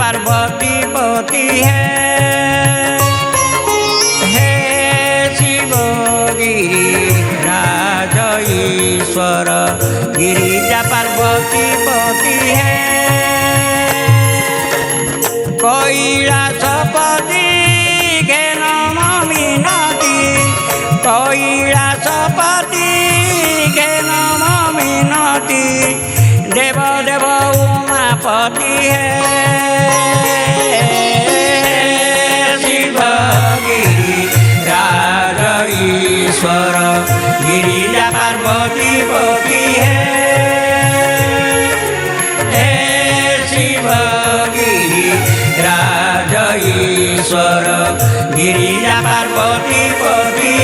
पार्वती पति हे शिव गिरिराज ईश्वर गिरिजा पार्वती पति कैलासपति घेन मिनती कैलासपति घेन मिनती देव देव उमापति शिव गिरिराज ईश्वर गिरिजा पार्वती पति शिव गिरिराज ईश्वर गिरिजा पार्वती पति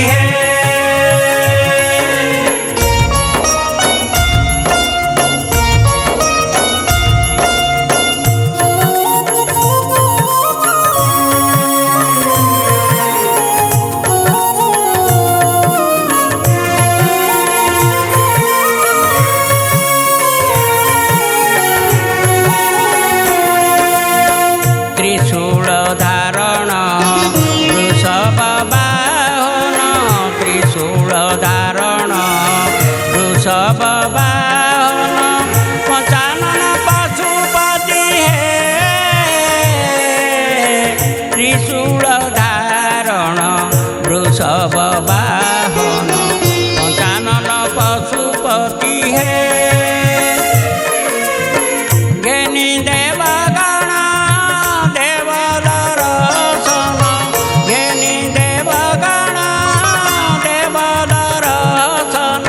त्रिशूल धारण वृषभ वाहन त्रिशूल धारण वृषभ वाहन पंचानन पशुपति त्रिशूल धारण वृषभ वाहन पंचानन पशुपति ज्ञानी देवगण देवदर्शन ज्ञानी देवगण देवदर्शन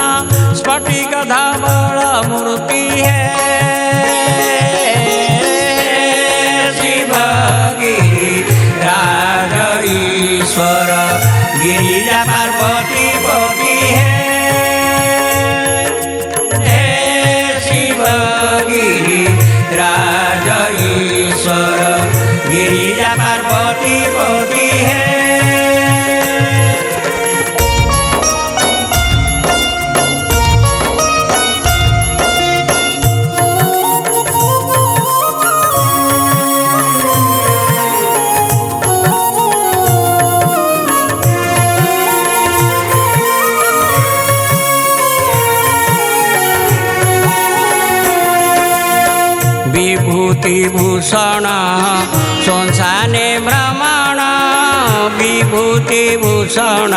स्फटिक धवल मूर्ति शिव गिरिराज ईश्वर गिरिजा पार्वती पति शिव गिरिराज ईश्वर गिरिजा पार्वती पति विभूति भूषण संसाने भ्रमण विभूति भूषण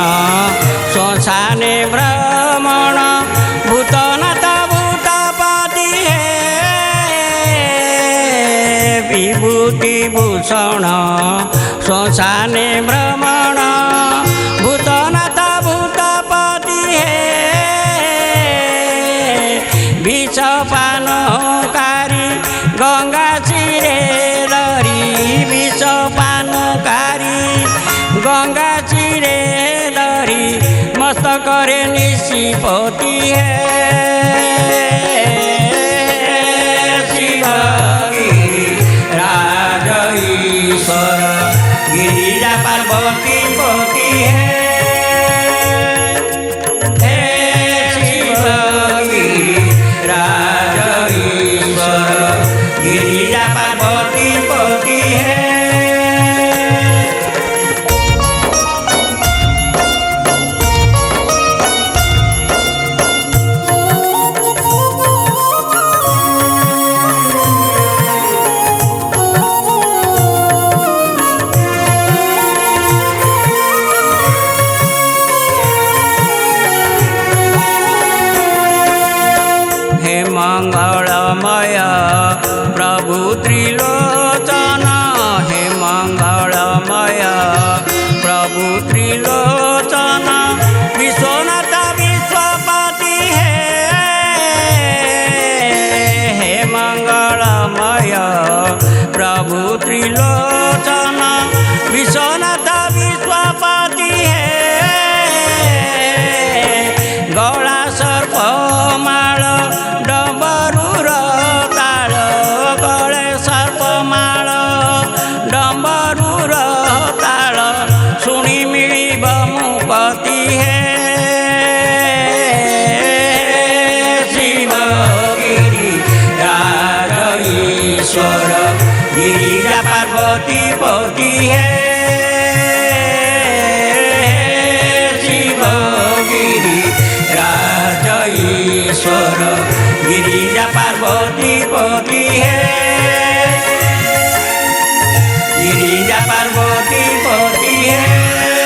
संसाने भ्रमण भूतनाथ भूतपति विभूति भूषण संसाने भ्रमण भूतनाथ भूतपति विषपानकारी गंगा चिरे लरी विषपानकारी गंगा चिरे लरी मस्तकरे निशिपति शिव गिरिराज ईश्वर गिरिजा पार्वती पति शिव गिरिराज ईश्वर गिरिजा पार्वती पति हे मंगलमय प्रभु त्रिलोचन हे मंगलमय प्रभु त्रिलोचन विश्वनाथ विश्वपति हे मंगलमय प्रभु त्रिलोचन विश्वनाथ विश्वपति गौड़ा सर्प माल डम्बरूर ताल गले सर्प माल डम्बरूर ताल शुणी मिलिब मुक्ति शिव गिरिराज ईश्वर गिरिजा पार्वती पति है शिव गिरी राज ईश्वर गिरिजा पार्वती पति है गिरिजा पार्वती पति है।